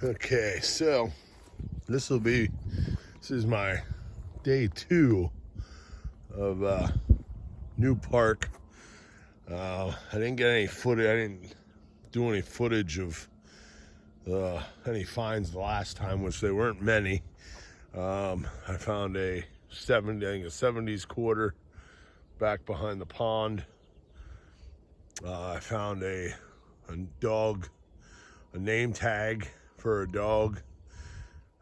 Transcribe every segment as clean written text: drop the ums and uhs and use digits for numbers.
Okay, so this is my day 2 of new park. I didn't get any footage. I didn't do any footage of any finds the last time, which they weren't many. I found a 70s quarter back behind the pond. I found a dog, a name tag for a dog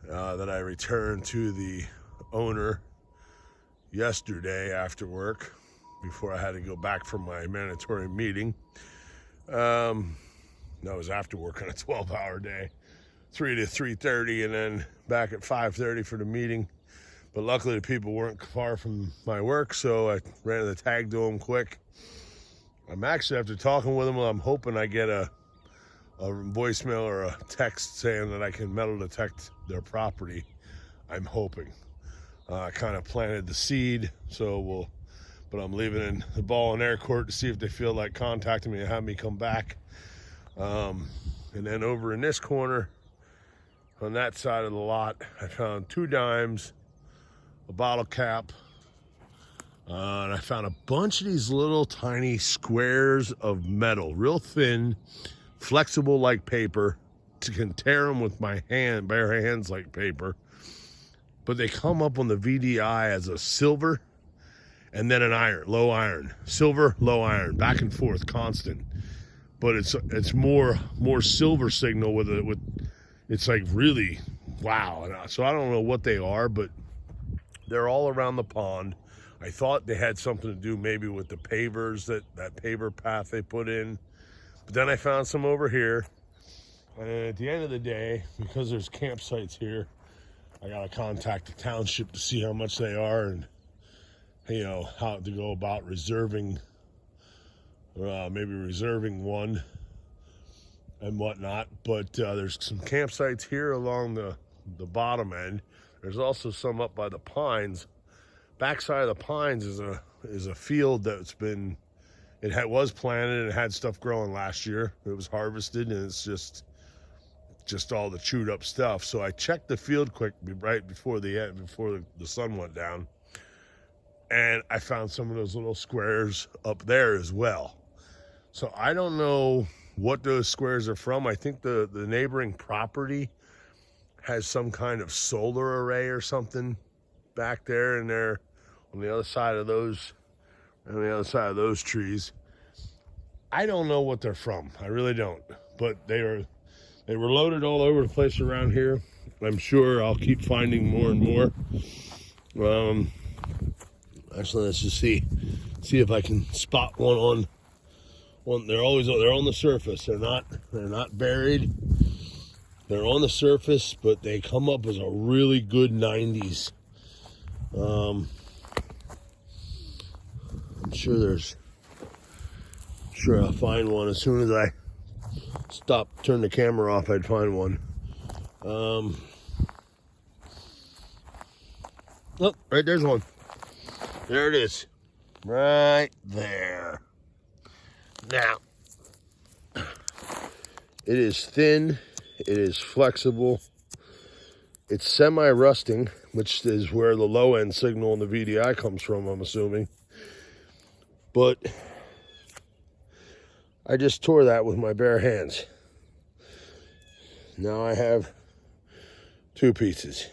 that I returned to the owner yesterday after work before I had to go back for my mandatory meeting. That was after work on a 12-hour day, 3 to 3:30, and then back at 5:30 for the meeting. But luckily the people weren't far from my work, so I ran the tag to them quick. I'm actually, after talking with them, I'm hoping I get a voicemail or a text saying that I can metal detect their property. I'm hoping. I kind of planted the seed, but I'm leaving in the ball in their court to see if they feel like contacting me and have me come back. And then over in this corner, on that side of the lot, I found 2 dimes, a bottle cap, and I found a bunch of these little tiny squares of metal, real thin, flexible like paper. You can tear them with my bare hands like paper. But they come up on the VDI as a silver and then an iron, low iron, silver, low iron, back and forth, constant. But it's more silver signal with it's like really wow. So I don't know what they are, but they're all around the pond. I thought they had something to do maybe with the pavers, that paver path they put in. But then I found some over here. And at the end of the day, because there's campsites here, I gotta contact the township to see how much they are and, how to go about reserving, maybe reserving one and whatnot. But there's some campsites here along the bottom end. There's also some up by the pines. Backside of the pines is a field that's been, was planted and it had stuff growing last year. It was harvested and it's just all the chewed up stuff. So I checked the field quick right before the sun went down, and I found some of those little squares up there as well. So I don't know what those squares are from. I think the neighboring property has some kind of solar array or something back there, and they're on the other side of those trees. I don't know what they're from. I really don't. But they were loaded all over the place around here. I'm sure I'll keep finding more and more. Actually, let's just see if I can spot one on. They're on the surface. They're not buried. They're on the surface, but they come up as a really good 90s. I'm sure I'll find one as soon as I turn the camera off. I'd find one. Oh, right there's one. There it is, right there. Now, it is thin, it is flexible, it's semi-rusting, which is where the low end signal in the VDI comes from, I'm assuming. But I just tore that with my bare hands. Now I have 2 pieces,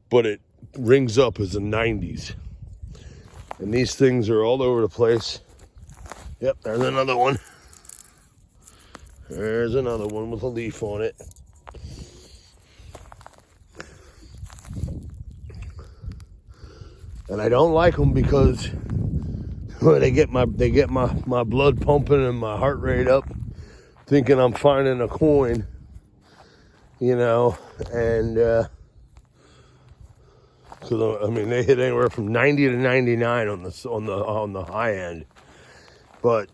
but it rings up as a 90s. And these things are all over the place. Yep, there's another one. There's another one with a leaf on it. And I don't like them because they get my blood pumping and my heart rate up, thinking I'm finding a coin, and because I mean they hit anywhere from 90 to 99 on the high end, but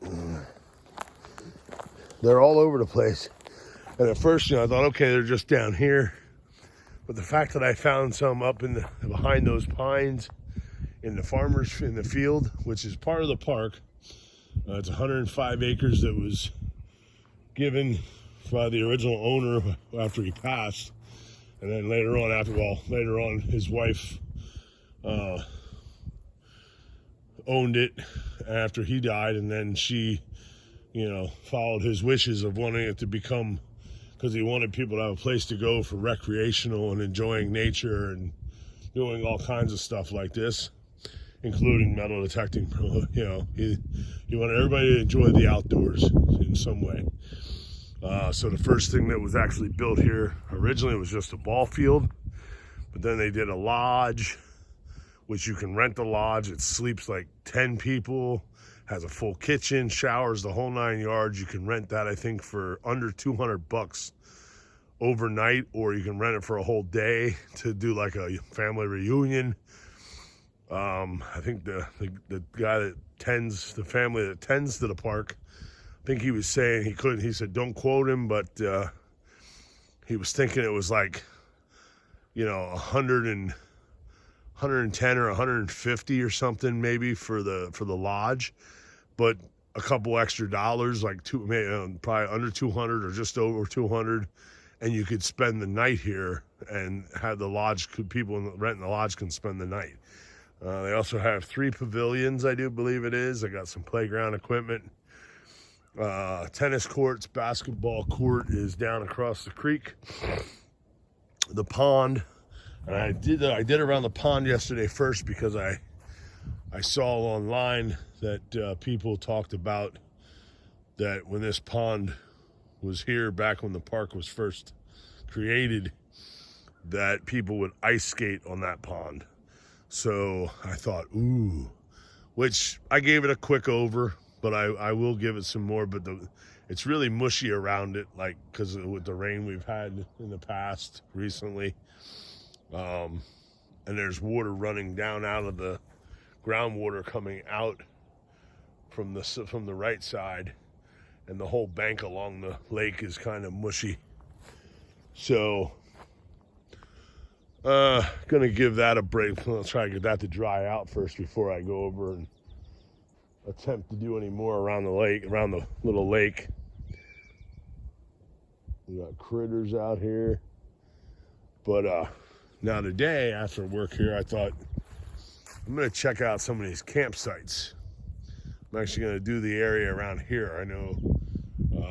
they're all over the place. And at first, I thought, okay, they're just down here, but the fact that I found some up behind those pines in the field, which is part of the park. It's 105 acres that was given by the original owner after he passed, and then later on his wife owned it after he died, and then she, followed his wishes of wanting it to become, because he wanted people to have a place to go for recreational and enjoying nature and doing all kinds of stuff like this, including metal detecting. He wanted everybody to enjoy the outdoors in some way. So the first thing that was actually built here originally was just a ball field, but then they did a lodge, which you can rent the lodge. It sleeps like 10 people, has a full kitchen, showers, the whole 9 yards. You can rent that, I think, for under $200 overnight, or you can rent it for a whole day to do like a family reunion. I think the guy that tends, the family that tends to the park, I think he was saying he said, don't quote him, but he was thinking it was like, 110 or 150 or something maybe for the lodge, but a couple extra dollars, like probably under 200 or just over 200, and you could spend the night here and have the lodge, people renting the lodge can spend the night. They also have 3 pavilions, I do believe it is. I got some playground equipment, tennis courts, basketball court is down across the creek, the pond. And I did around the pond yesterday first, because I saw online that people talked about that when this pond was here back when the park was first created, that people would ice skate on that pond. So I thought, ooh, which I gave it a quick over, but I will give it some more. But it's really mushy around it, like, because with the rain we've had in the past recently. And there's water running down out of the groundwater coming out from the right side, and the whole bank along the lake is kind of mushy. So gonna give that a break. I'll try to get that to dry out first before I go over and attempt to do any more around the lake, around the little lake. We got critters out here, but now today after work here, I thought I'm gonna check out some of these campsites. I'm actually gonna do the area around here. I know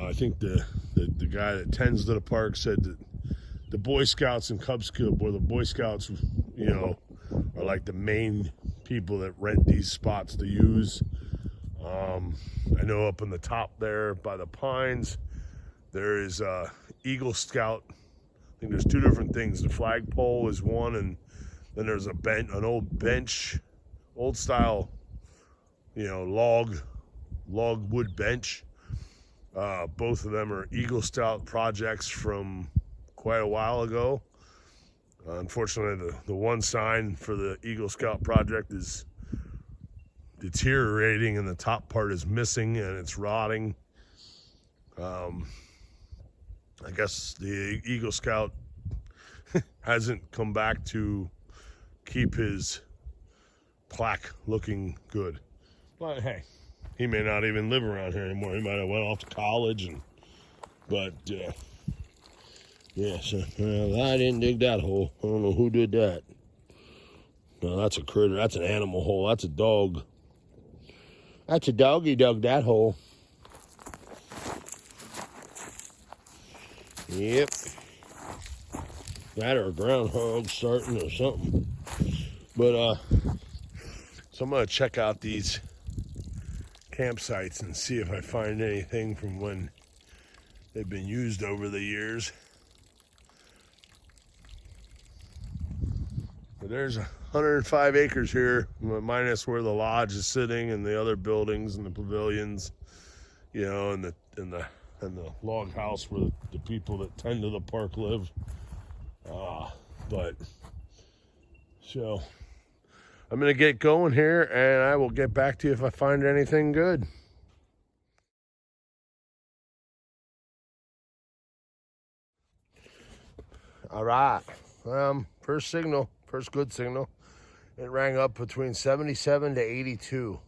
I think the guy that tends to the park said that the Boy Scouts and Cub Scouts, or the Boy Scouts, are like the main people that rent these spots to use. I know up on the top there by the pines, there is Eagle Scout. I think there's 2 different things. The flagpole is one, and then there's an old bench, old style, log wood bench. Both of them are Eagle Scout projects from quite a while ago. Unfortunately, the one sign for the Eagle Scout project is deteriorating, and the top part is missing and it's rotting. I guess the Eagle Scout hasn't come back to keep his plaque looking good. But hey, he may not even live around here anymore. He might have went off to college, yeah, so I didn't dig that hole. I don't know who did that. No, that's a critter. That's an animal hole. That's a dog. That's a doggy dug that hole. Yep. That or a groundhog starting or something. But so I'm gonna check out these campsites and see if I find anything from when they've been used over the years. But there's 105 acres here, minus where the lodge is sitting and the other buildings and the pavilions, and the log house where the people that tend to the park live. So I'm gonna get going here, and I will get back to you if I find anything good. All right. First good signal. It rang up between 77 to 82.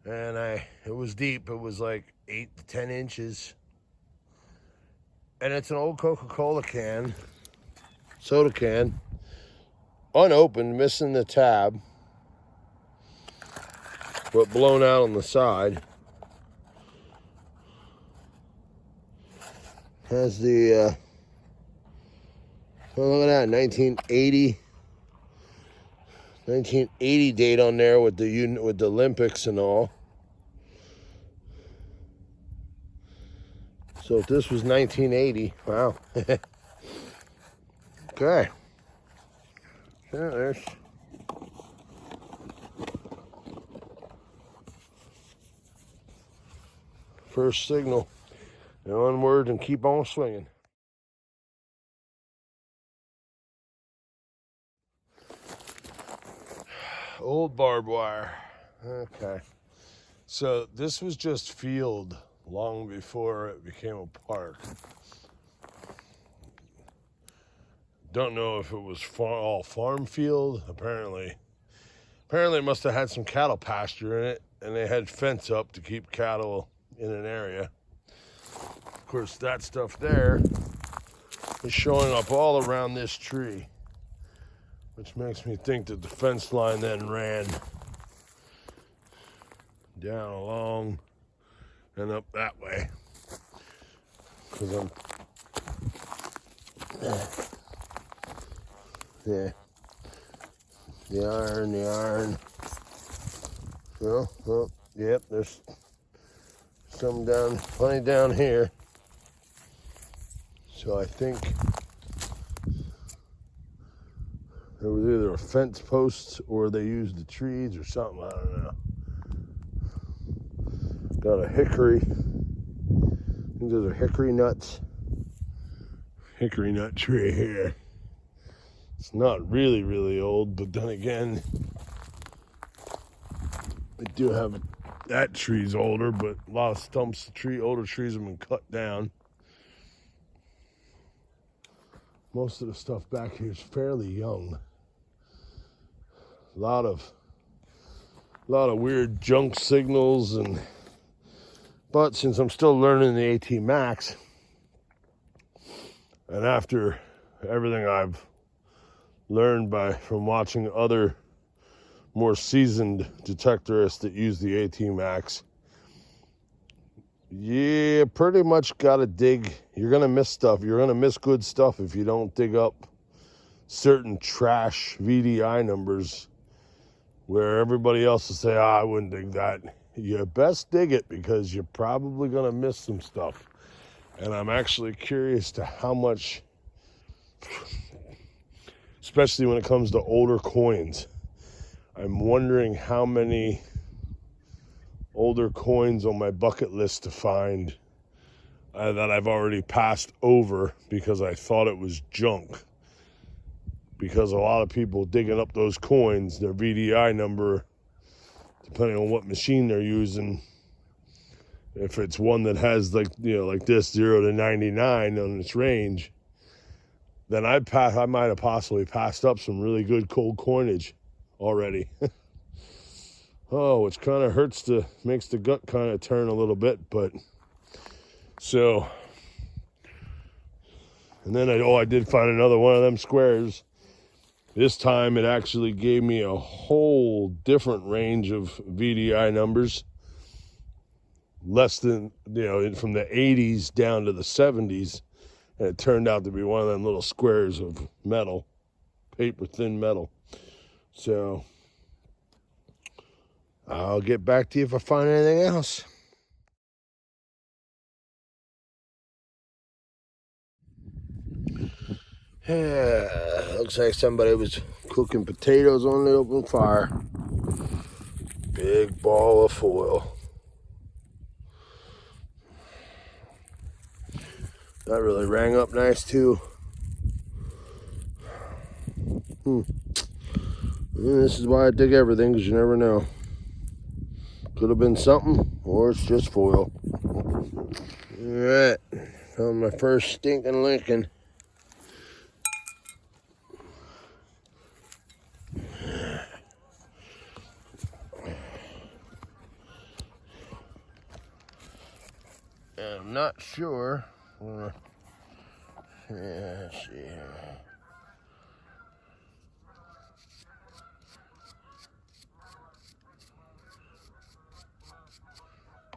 And it was deep. It was like 8 to 10 inches. And it's an old Coca-Cola can, soda can, unopened, missing the tab, but blown out on the side. Has the, oh, look at that, 1980 date on there with the Olympics and all. So if this was 1980, wow. Okay. Yeah, there's first signal. And onward and keep on swinging. Old barbed wire. Okay. So this was just field long before it became a park. Don't know if it was all farm field. Apparently it must have had some cattle pasture in it, and they had fence up to keep cattle in an area. Of course, that stuff there is showing up all around this tree, which makes me think that the fence line then ran down along and up that way. Because I'm, yeah, the iron. Well, yep, there's some plenty down here. So I think there was either a fence post or they used the trees or something, I don't know. Got a hickory. I think those are hickory nuts. Hickory nut tree here. It's not really, really old, but then again, I do have that tree's older, but a lot of stumps of older trees have been cut down. Most of the stuff back here is fairly young. A lot of weird junk signals, but since I'm still learning the AT Max, and after everything I've learned from watching other more seasoned detectorists that use the AT Max, yeah, pretty much gotta dig. You're gonna miss stuff. You're gonna miss good stuff if you don't dig up certain trash VDI numbers where everybody else will say, I wouldn't dig that. You best dig it, because you're probably gonna miss some stuff. And I'm actually curious to how much, especially when it comes to older coins, I'm wondering how many older coins on my bucket list to find that I've already passed over because I thought it was junk. Because a lot of people digging up those coins, their VDI number, depending on what machine they're using, if it's one that has like this 0 to 99 on its range, then I might have possibly passed up some really good cold coinage already. Oh, which kind of makes the gut kind of turn a little bit, but so, and then I did find another one of them squares. This time it actually gave me a whole different range of VDI numbers, less than, from the 80s down to the 70s, and it turned out to be one of them little squares of metal, paper thin metal. So I'll get back to you if I find anything else. Yeah, looks like somebody was cooking potatoes on the open fire. Big ball of foil. That really rang up nice too. This is why I dig everything, because you never know. Could have been something, or it's just foil. Alright, found my first stinking Lincoln. And I'm not sure. I'm gonna Yeah, let's see here.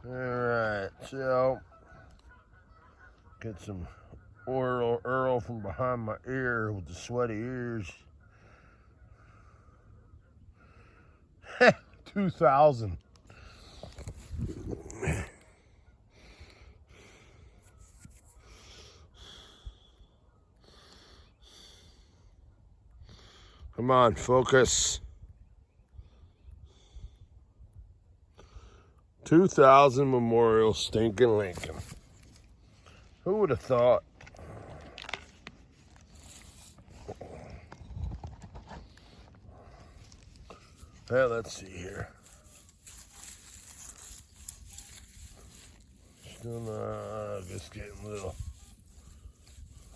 Alright, so get some Earl from behind my ear with the sweaty ears. 2,000. Come on, focus. 2,000 Memorial Stinking Lincoln. Who would have thought? Well, let's see here. Still not, just getting a little.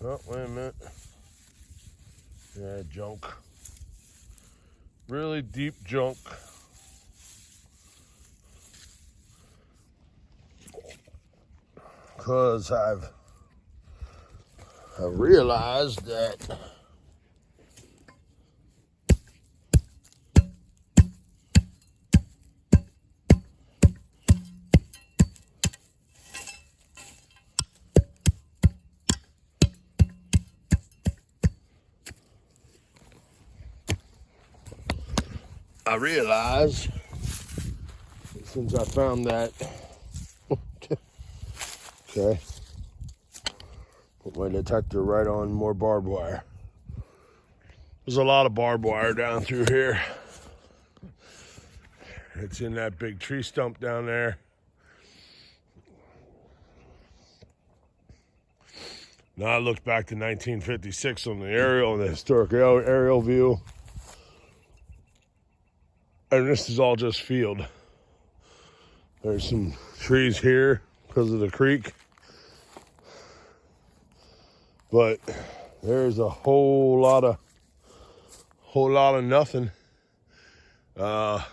Oh, wait a minute. Yeah, junk. Really deep junk. Because I've realized that since I found that, okay, put my detector right on more barbed wire. There's a lot of barbed wire down through here. It's in that big tree stump down there. Now I looked back to 1956 on the aerial, the historic aerial view. And this is all just field. There's some trees here because of the creek. But there's a whole lot of nothing. The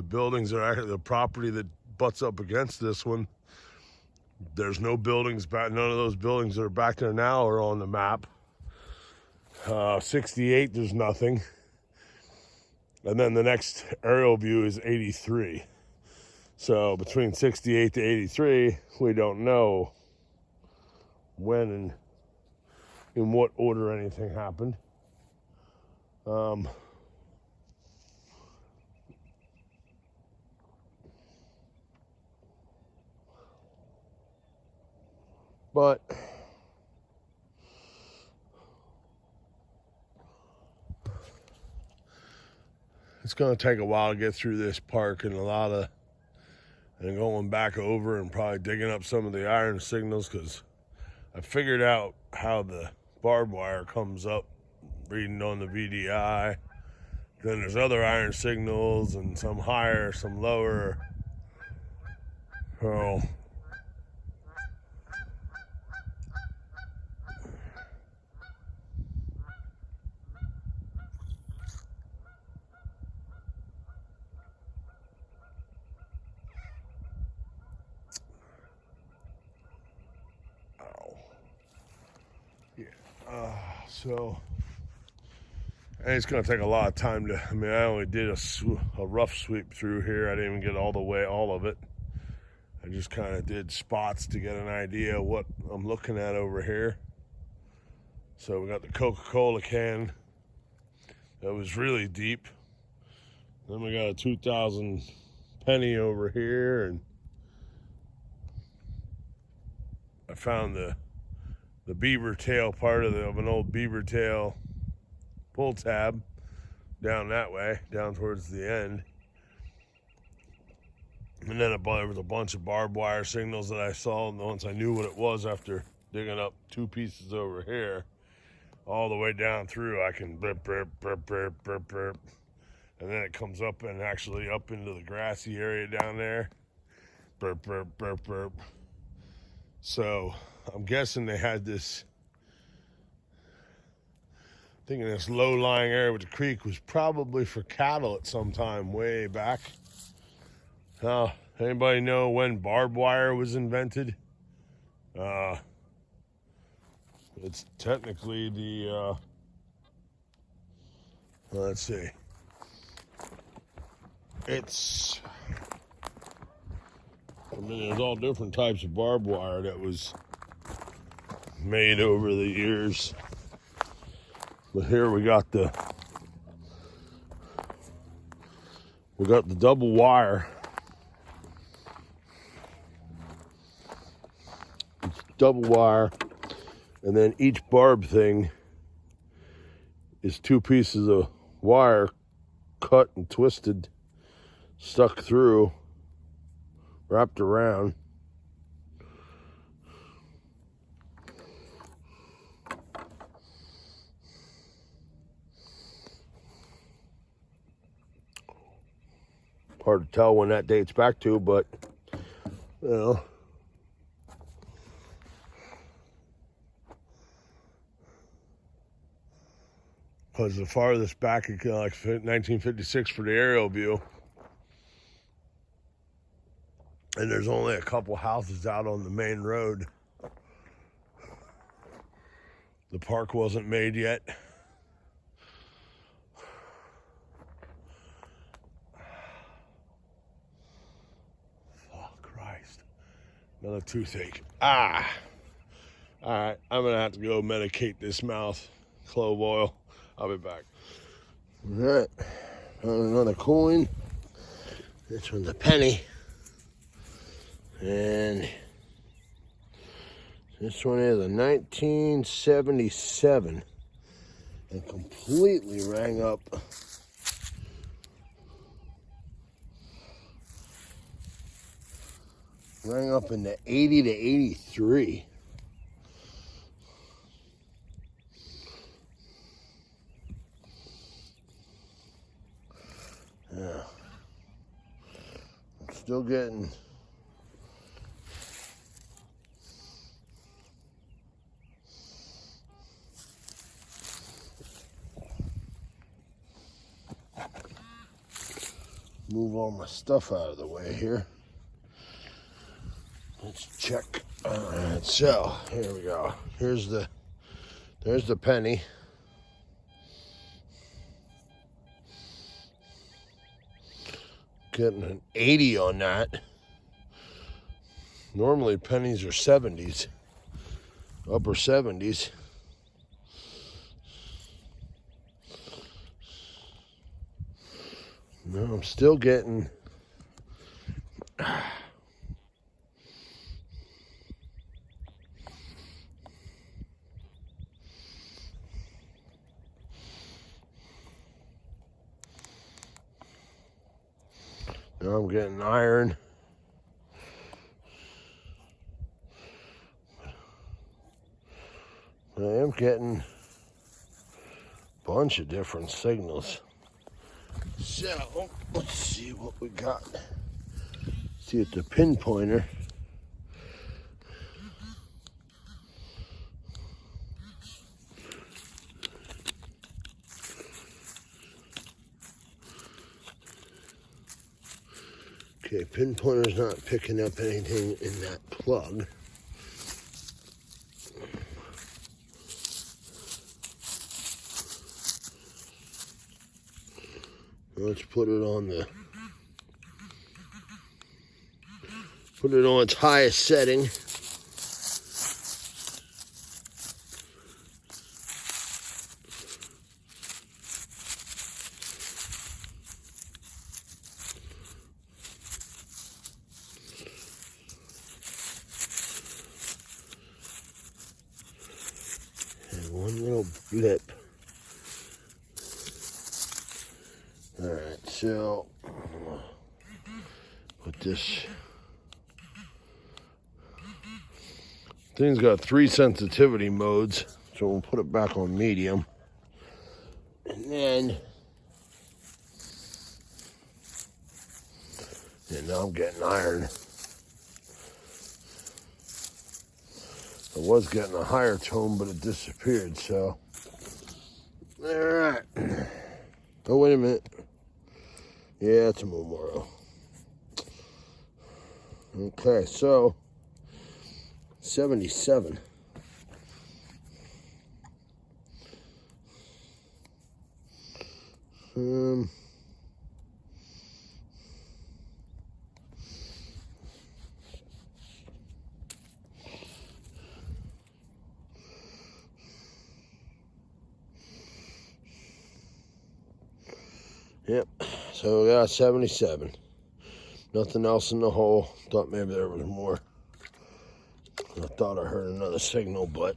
buildings are actually the property that butts up against this one. There's no buildings back. None of those buildings that are back there now are on the map. 68, there's nothing. And then the next aerial view is 83. So between 68 to 83, we don't know when and in what order anything happened. But it's going to take a while to get through this park, and going back over and probably digging up some of the iron signals, because I figured out how the barbed wire comes up reading on the VDI. Then there's other iron signals, and some higher, some lower. Oh. So, and it's going to take a lot of time to, I only did a rough sweep through here. I didn't even get all of it. I just kind of did spots to get an idea of what I'm looking at over here. So we got the Coca-Cola can that was really deep. Then we got a 2,000 penny over here, and I found the beaver tail part of an old beaver tail pull tab down that way, down towards the end. And then there was a bunch of barbed wire signals that I saw, and once I knew what it was after digging up two pieces over here, all the way down through, I can burp, burp, burp, burp, burp, burp. And then it comes up and actually up into the grassy area down there. Burp, burp, burp, burp. So I'm guessing they had this, thinking this low-lying area with the creek was probably for cattle at some time way back. Anybody know when barbed wire was invented? It's technically the, let's see. It's, I mean, there's all different types of barbed wire that was made over the years. But here we got the double wire. It's double wire, and then each barb thing is 2 pieces of wire cut and twisted, stuck through, wrapped around. Hard to tell when that dates back to, but you know. Because the farthest back, like 1956 for the aerial view. And there's only a couple houses out on the main road. The park wasn't made yet. Oh, Christ. Another toothache. All right, I'm going to have to go medicate this mouth. Clove oil. I'll be back. All right, another coin. This one's a penny. And this one is a 1977. And completely rang up. Rang up in the 80 to 83. Yeah. I'm still getting move all my stuff out of the way here. Let's check. All right, so here we go. There's the penny. Getting an 80 on that. Normally pennies are 70s, upper 70s. No, I'm still getting now I'm getting iron. I am getting a bunch of different signals. So, let's see what we got. See, it's a pinpointer. Okay, pinpointer's not picking up anything in that plug. Let's put it on its highest setting. And one little blip. All right, so put this. Thing's got 3 sensitivity modes, so we'll put it back on medium. And now I'm getting iron. I was getting a higher tone, but it disappeared, so. All right. Oh, wait a minute. Yeah, it's a Memorial. Okay, so 77. Yep, so we got 77. Nothing else in the hole. Thought maybe there was more. I thought I heard another signal, but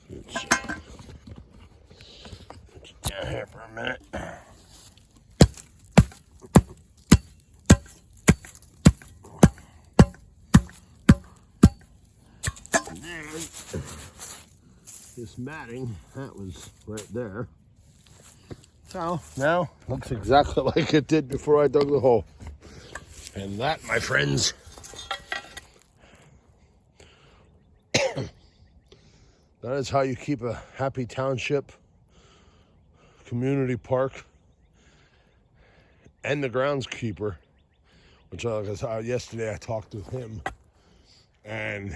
let's put you down here for a minute. And then this matting, that was right there. So now looks exactly like it did before I dug the hole. And that, my friends, that is how you keep a happy township, community park, and the groundskeeper, which yesterday I talked with him, and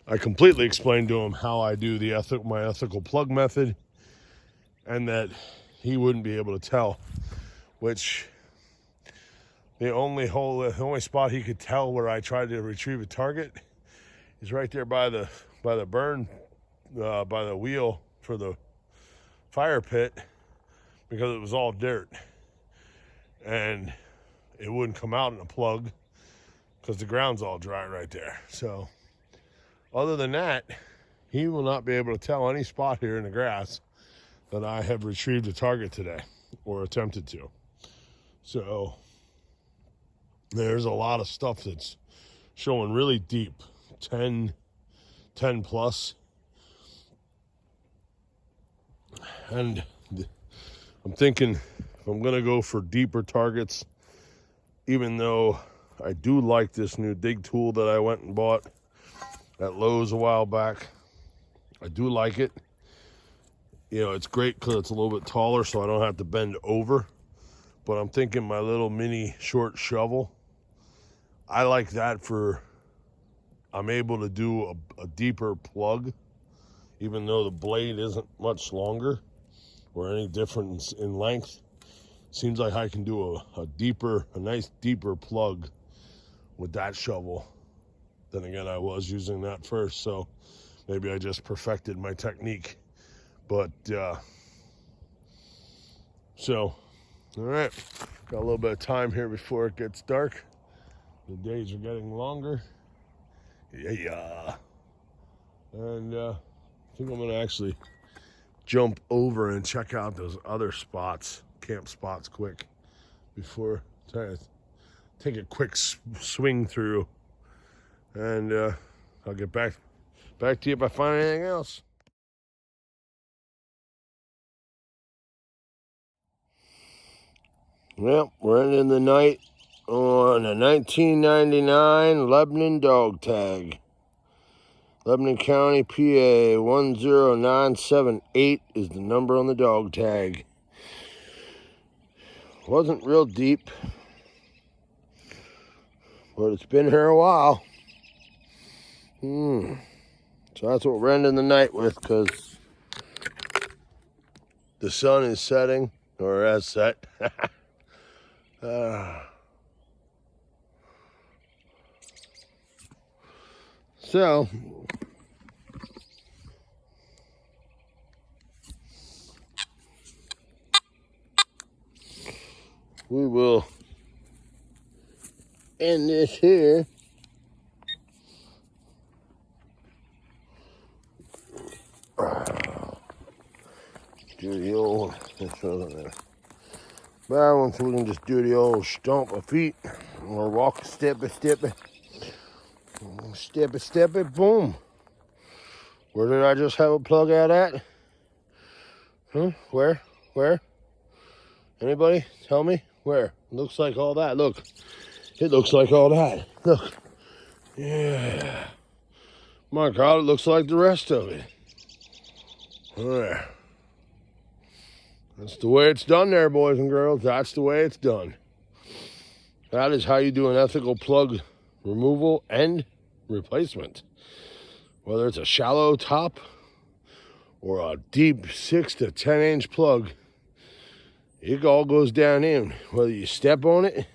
I completely explained to him how I do my ethical plug method, and that he wouldn't be able to tell, which the only spot he could tell where I tried to retrieve a target is right there by the burn, by the wheel for the fire pit, because it was all dirt and it wouldn't come out in a plug because the ground's all dry right there. So other than that, he will not be able to tell any spot here in the grass that I have retrieved a target today or attempted to. So there's a lot of stuff that's showing really deep, 10 plus. And I'm thinking if I'm gonna go for deeper targets, even though I do like this new dig tool that I went and bought at Lowe's a while back, I do like it. You know, it's great because it's a little bit taller, so I don't have to bend over. But I'm thinking my little mini short shovel, I like that I'm able to do a deeper plug, even though the blade isn't much longer or any difference in length. Seems like I can do a nice deeper plug with that shovel. Then again, I was using that first, so maybe I just perfected my technique. But, so, all right, got a little bit of time here before it gets dark. The days are getting longer. Yeah. And I think I'm gonna actually jump over and check out those other spots, camp spots, quick, before trying to take a quick swing through. And I'll get back to you if I find anything else. Well, we're ending the night on a 1999 Lebanon dog tag. Lebanon County, PA 10978 is the number on the dog tag. Wasn't real deep, but it's been here a while. So that's what we're ending the night with, because the sun is setting, or has set. So we will end this here. Do the old, balance, we can just do the old stomp of feet or walk step it, boom. Where did I just have a plug out at? Huh? Where? Anybody tell me? Where? Looks like all that. Look. It looks like all that. Look. Yeah. My God, it looks like the rest of it. There. That's the way it's done there, boys and girls. That's the way it's done. That is how you do an ethical plug removal and replacement. Whether it's a shallow top or a deep 6 to 10 inch plug, it all goes down in. Whether you step on it